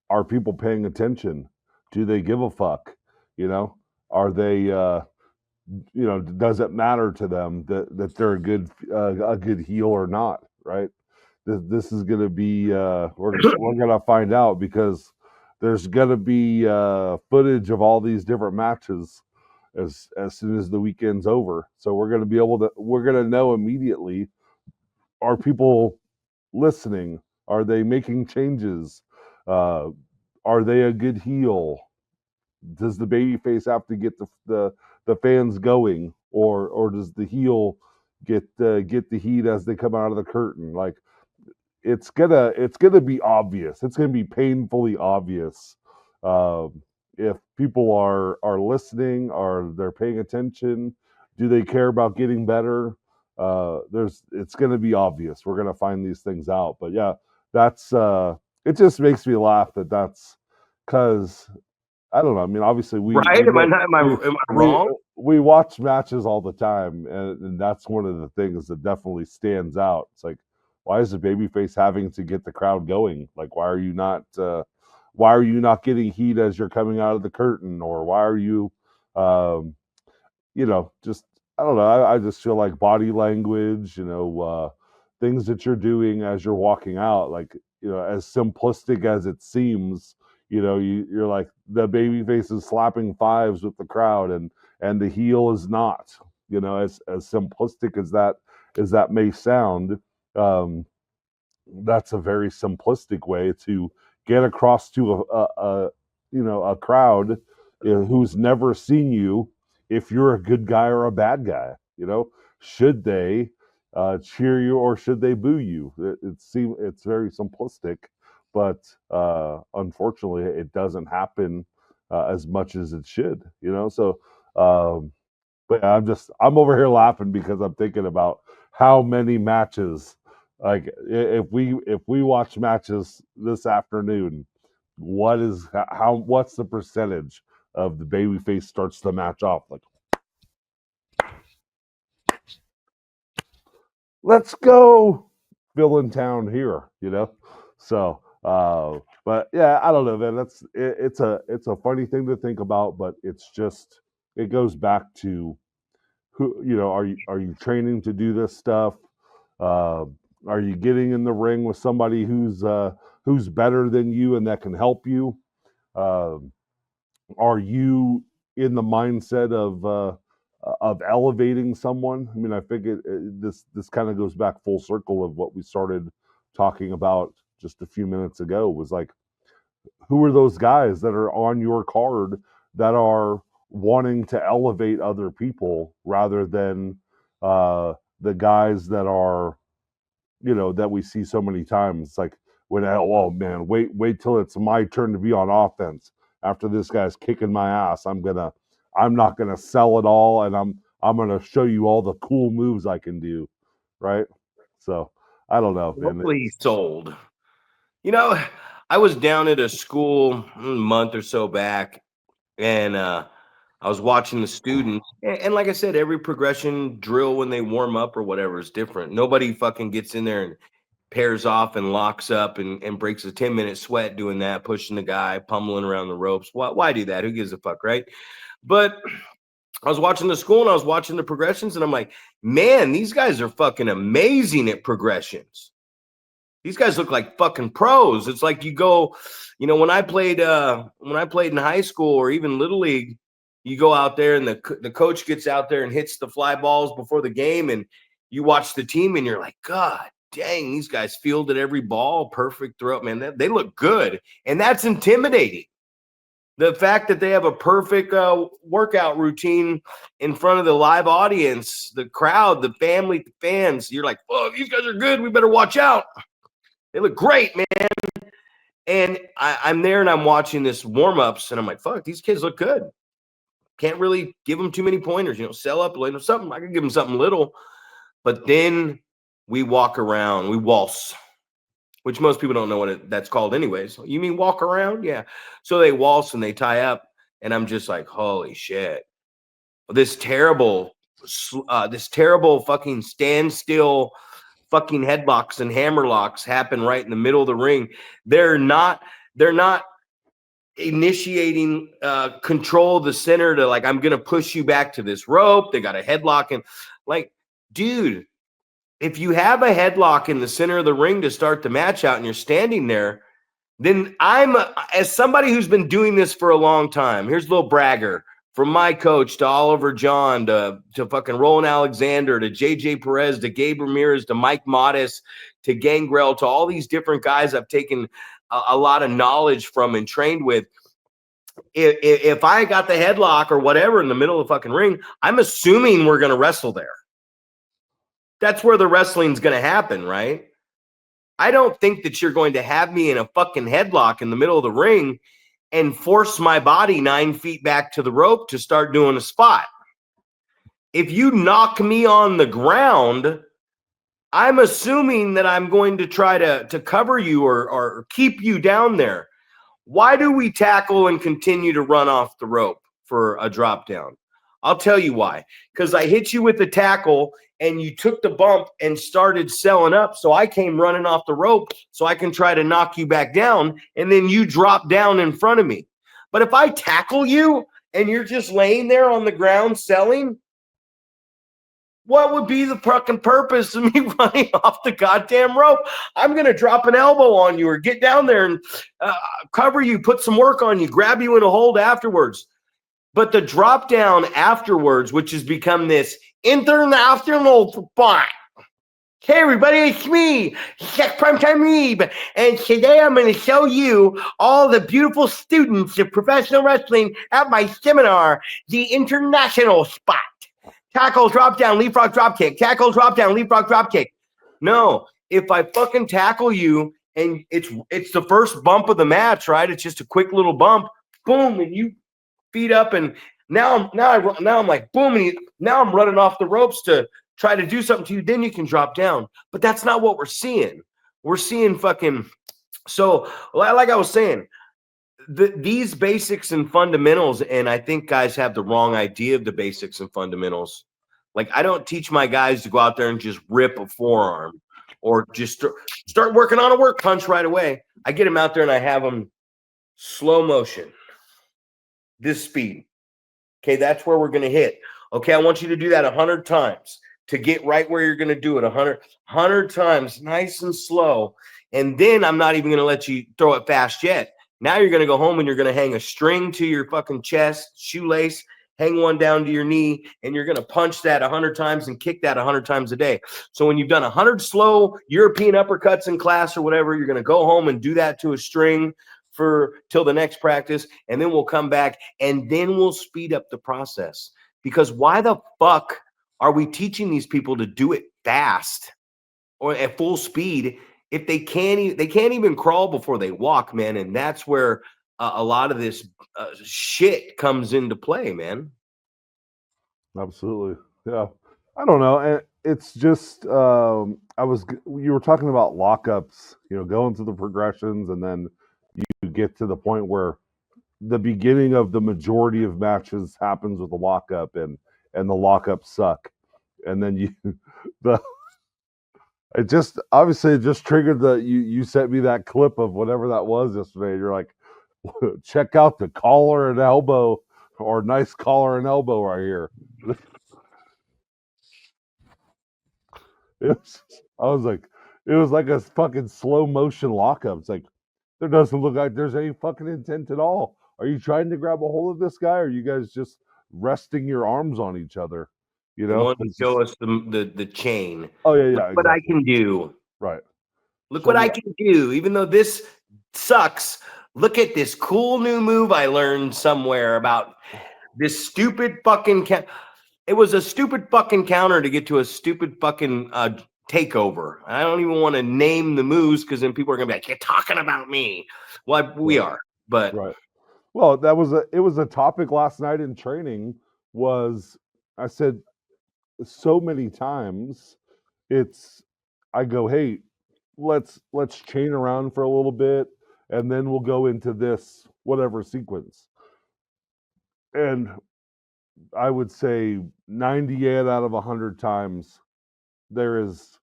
Are people paying attention? Do they give a fuck? Are they, does it matter to them that they're a good heel or not? Right? This is going to be, we're going to find out, because there's going to be footage of all these different matches as soon as the weekend's over. So we're going to know immediately, are people listening? Are they making changes? Are they a good heel? Does the babyface have to get the fans going, or does the heel get the heat as they come out of the curtain? Like, it's gonna be obvious. It's gonna be painfully obvious if people are listening, are they're paying attention, do they care about getting better? It's gonna be obvious. We're gonna find these things out. But yeah, that's it just makes me laugh that's because I don't know. I mean, obviously Right? Am I wrong? We watch matches all the time, and that's one of the things that definitely stands out. It's like, why is the babyface having to get the crowd going? Like, why are you not why are you not getting heat as you're coming out of the curtain, or why are you, just I don't know. I just feel like body language, things that you're doing as you're walking out, like as simplistic as it seems, you're like the baby face is slapping fives with the crowd, and the heel is not. As simplistic as that may sound, um, that's a very simplistic way to get across to a crowd who's never seen you if you're a good guy or a bad guy. Should they cheer you or should they boo you? It's very simplistic, but unfortunately it doesn't happen as much as it should. So but yeah, I'm over here laughing because I'm thinking about how many matches, like if we watch matches this afternoon, what's the percentage of the babyface starts the match off like, let's go, villain town here, So but yeah, I don't know, man. It's a funny thing to think about, but it goes back to who are you training to do this stuff? Uh, are you getting in the ring with somebody who's better than you and that can help you? Uh, are you in the mindset of elevating someone? I mean, I think this kind of goes back full circle of what we started talking about just a few minutes ago. Was like, who are those guys that are on your card that are wanting to elevate other people rather than the guys that are, that we see so many times? It's like, oh man, wait till it's my turn to be on offense. After this guy's kicking my ass, I'm not gonna sell it all, and I'm gonna show you all the cool moves I can do, right? So I don't know, man. Hopefully he's sold. I was down at a school a month or so back, and I was watching the students. And like I said, every progression drill when they warm up or whatever is different. Nobody fucking gets in there and pairs off and locks up and breaks a 10-minute sweat doing that, pushing the guy, pummeling around the ropes. Why do that? Who gives a fuck, right? But I was watching the school and I was watching the progressions, and I'm like, man, these guys are fucking amazing at progressions. These guys look like fucking pros. It's like you go, when I played in high school or even little league, you go out there and the coach gets out there and hits the fly balls before the game, and you watch the team and you're like, God dang, these guys fielded every ball, perfect throw. Man, they look good, and that's intimidating. The fact that they have a perfect workout routine in front of the live audience, the crowd, the family, the fans, you're like, oh, these guys are good. We better watch out. They look great, man. And I'm there and I'm watching this warm-ups, and I'm like, fuck, these kids look good. Can't really give them too many pointers, sell up, something. I can give them something little. But then we walk around, we waltz, which most people don't know what that's called anyways. You mean walk around? Yeah. So they waltz and they tie up, and I'm just like, holy shit. This terrible fucking standstill fucking headlocks and hammerlocks happen right in the middle of the ring. They're not initiating control of the center to like, I'm gonna push you back to this rope. They got a headlock, and like, dude, if you have a headlock in the center of the ring to start the match out and you're standing there, then as somebody who's been doing this for a long time, here's a little bragger. From my coach to Oliver John to fucking Roland Alexander to JJ Perez to Gabe Ramirez to Mike Modest to Gangrel to all these different guys I've taken a lot of knowledge from and trained with. If I got the headlock or whatever in the middle of the fucking ring, I'm assuming we're going to wrestle there. That's where the wrestling's going to happen, right? I don't think that you're going to have me in a fucking headlock in the middle of the ring and force my body 9 feet back to the rope to start doing a spot. If you knock me on the ground, I'm assuming that I'm going to try to cover you or keep you down there. Why do we tackle and continue to run off the rope for a drop down? I'll tell you why. Because I hit you with the tackle and you took the bump and started selling up. So I came running off the rope so I can try to knock you back down, and then you drop down in front of me. But if I tackle you and you're just laying there on the ground selling, what would be the fucking purpose of me running off the goddamn rope? I'm going to drop an elbow on you or get down there and cover you, put some work on you, grab you in a hold afterwards. But the drop down afterwards, which has become this international fight. Hey, everybody, it's me, Zack Primetime Reeb, and today I'm going to show you all the beautiful students of professional wrestling at my seminar, the international spot. Tackle, drop down, leapfrog, drop kick. Tackle, drop down, leapfrog, drop kick. No, if I fucking tackle you and it's the first bump of the match, right? It's just a quick little bump, boom, and you feet up, and now I'm like boom, and now I'm running off the ropes to try to do something to you. Then you can drop down, but that's not what we're seeing. We're seeing fucking. So, like I was saying, these basics and fundamentals, and I think guys have the wrong idea of the basics and fundamentals. Like, I don't teach my guys to go out there and just rip a forearm or just start working on a work punch right away. I get them out there and I have them slow motion, this speed. Okay, that's where we're going to hit. Okay, I want you to do that 100 times to get right where you're going to do it 100 times, nice and slow. And then I'm not even going to let you throw it fast yet. Now you're going to go home and you're going to hang a string to your fucking chest, shoelace, hang one down to your knee, and you're going to punch that 100 times and kick that 100 times a day. So when you've done 100 slow European uppercuts in class or whatever, you're going to go home and do that to a string for till the next practice, and then we'll come back and then we'll speed up the process. Because why the fuck are we teaching these people to do it fast or at full speed if they can't even crawl before they walk, man? And that's where a lot of this shit comes into play, man. Absolutely. Yeah. I don't know. And it's just, you were talking about lockups, going through the progressions, and then you get to the point where the beginning of the majority of matches happens with a lockup, and the lockups suck. And then it just triggered you sent me that clip of whatever that was yesterday. You're like, check out the collar and elbow, or nice collar and elbow right here. It was like a fucking slow motion lockup. It's like, there doesn't look like there's any fucking intent at all. Are you trying to grab a hold of this guy, or are you guys just resting your arms on each other? You want to show us the chain. Oh yeah, Look what I can do. Right. Look what I can do. Even though this sucks, look at this cool new move I learned somewhere about this stupid fucking it was a stupid fucking counter to get to a stupid fucking takeover. I don't even want to name the moves because then people are gonna be like, "You're talking about me." Well, we are, but right. Well, it was a topic last night in training. I said so many times, I go, hey, let's chain around for a little bit, and then we'll go into this whatever sequence. And I would say 98 out of 100 times there is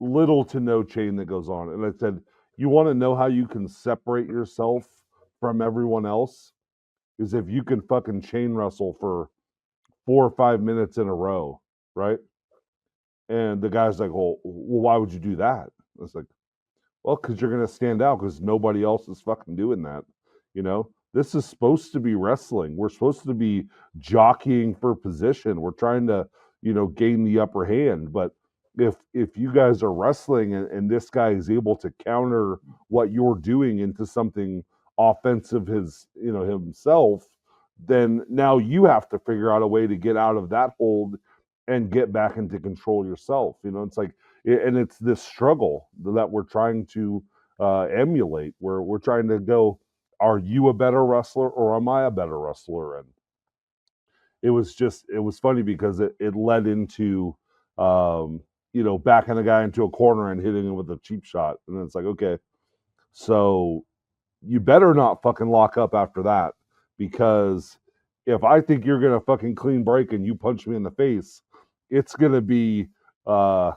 little to no chain that goes on. And I said, you want to know how you can separate yourself from everyone else is if you can fucking chain wrestle for 4 or 5 minutes in a row, right? And the guy's like, well, why would you do that? I was like, well, because you're going to stand out because nobody else is fucking doing that. This is supposed to be wrestling. We're supposed to be jockeying for position. We're trying to, gain the upper hand. But if you guys are wrestling and this guy is able to counter what you're doing into something offensive himself, then now you have to figure out a way to get out of that hold and get back into control yourself. It's like, and it's this struggle that we're trying to emulate, where we're trying to go, are you a better wrestler or am I a better wrestler? And it was funny because it led into, backing a guy into a corner and hitting him with a cheap shot. And it's like, okay, so you better not fucking lock up after that, because if I think you're going to fucking clean break and you punch me in the face, it's going to be uh,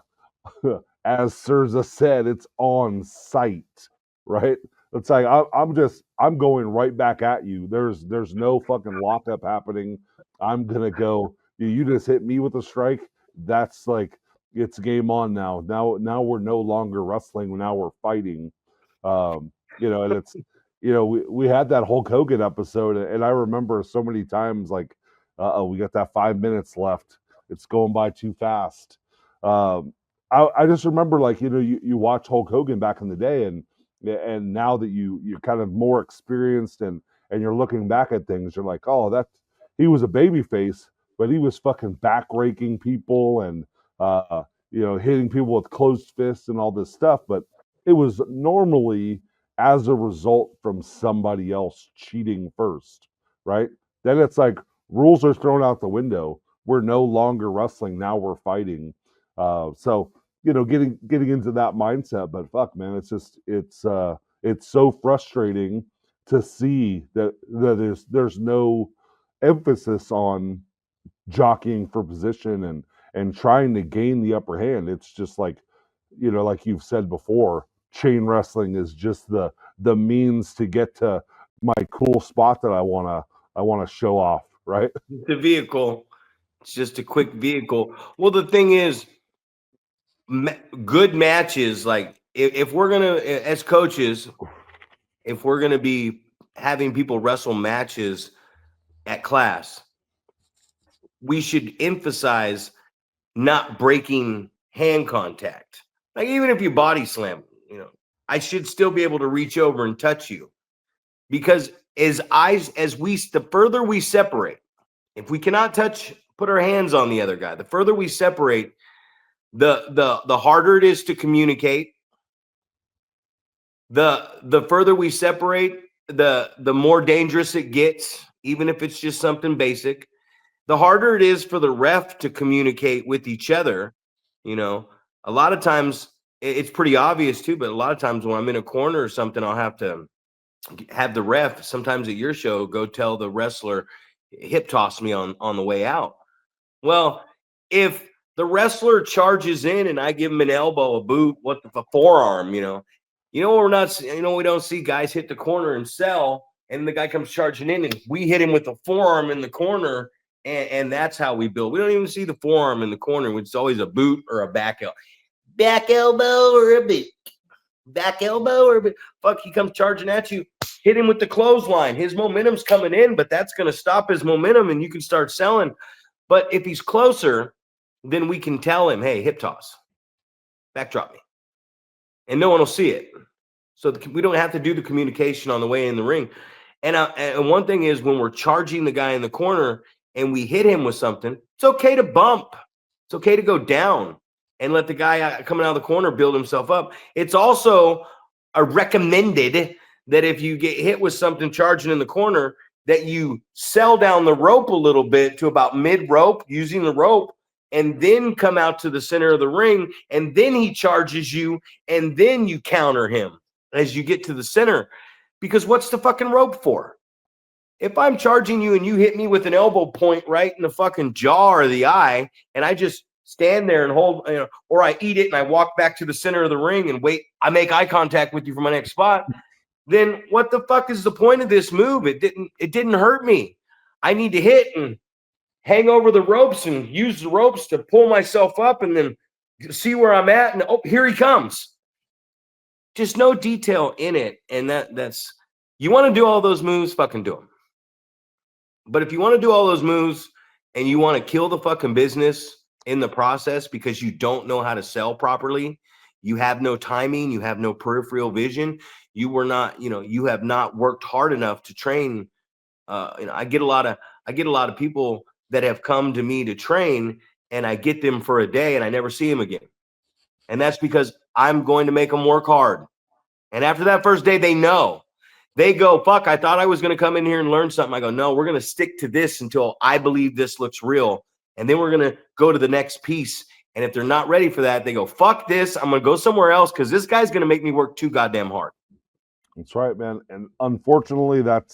as Surza said, it's on site, right? It's like I'm going right back at you. There's no fucking lockup happening. I'm gonna go. You just hit me with a strike. That's like it's game on now. Now we're no longer wrestling. Now we're fighting. And it's we had that Hulk Hogan episode, and I remember so many times like, we got that 5 minutes left. It's going by too fast. Um, I just remember like you watch Hulk Hogan back in the day, and now that you're kind of more experienced and you're looking back at things, you're like, oh, that he was a baby face, but he was fucking back raking people and hitting people with closed fists and all this stuff. But it was normally as a result from somebody else cheating first, right? Then it's like rules are thrown out the window. We're no longer wrestling. Now we're fighting. So getting into that mindset. But fuck, man, it's so frustrating to see that there's no emphasis on jockeying for position and trying to gain the upper hand. It's just like like you've said before, chain wrestling is just the means to get to my cool spot that I wanna show off, right? The vehicle. It's just a quick vehicle. Well, the thing is, good matches, like if we're gonna, as coaches, if we're gonna be having people wrestle matches at class, we should emphasize not breaking hand contact. Like even if you body slam, I should still be able to reach over and touch you, because the further we separate, if we cannot put our hands on the other guy, the further we separate, the harder it is to communicate. The further we separate, the more dangerous it gets, even if it's just something basic. The harder it is for the ref to communicate with each other. A lot of times it's pretty obvious too, but a lot of times when I'm in a corner or something, I'll have to have the ref, sometimes at your show, go tell the wrestler, hip toss me on the way out. Well, if the wrestler charges in and I give him an elbow, a boot, a forearm, we're not, we don't see guys hit the corner and sell, and the guy comes charging in and we hit him with a forearm in the corner, and that's how we build. We don't even see the forearm in the corner. It's always a boot or a back elbow or a boot. Back elbow or fuck, he comes charging at you, hit him with the clothesline. His momentum's coming in, but that's going to stop his momentum and you can start selling. But if he's closer, then we can tell him, hey, hip toss, backdrop me, and no one will see it. So we don't have to do the communication on the way in the ring. And one thing is, when we're charging the guy in the corner and we hit him with something, it's okay to bump. It's okay to go down and let the guy coming out of the corner build himself up. It's also recommended that if you get hit with something charging in the corner, that you sell down the rope a little bit to about mid-rope using the rope, and then come out to the center of the ring, and then he charges you, and then you counter him as you get to the center. Because what's the fucking rope for? If I'm charging you and you hit me with an elbow point right in the fucking jaw or the eye, and I just stand there and hold, or I eat it and I walk back to the center of the ring and wait, I make eye contact with you for my next spot, then what the fuck is the point of this move? It didn't hurt me. I need to hit and hang over the ropes and use the ropes to pull myself up and then see where I'm at. And here he comes. Just no detail in it. And that's, you want to do all those moves, fucking do them. But if you want to do all those moves and you want to kill the fucking business in the process because you don't know how to sell properly, you have no timing, you have no peripheral vision, you have not worked hard enough to train. I get a lot of people that have come to me to train, and I get them for a day and I never see them again. And that's because I'm going to make them work hard. And after that first day, they know. They go, fuck, I thought I was going to come in here and learn something. I go, no, we're going to stick to this until I believe this looks real. And then we're going to go to the next piece. And if they're not ready for that, they go, fuck this. I'm going to go somewhere else because this guy's going to make me work too goddamn hard. That's right, man. And unfortunately, that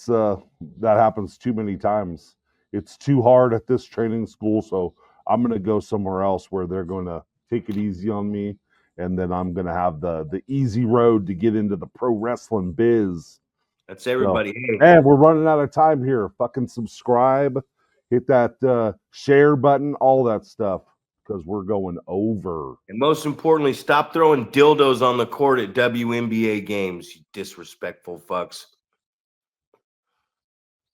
happens too many times. It's too hard at this training school, so I'm going to go somewhere else where they're going to take it easy on me, and then I'm gonna have the easy road to get into the pro wrestling biz. That's everybody. Hey, And we're running out of time here. Fucking subscribe, hit that share button, all that stuff, because we're going over. and most importantly, stop throwing dildos on the court at WNBA games, you disrespectful fucks.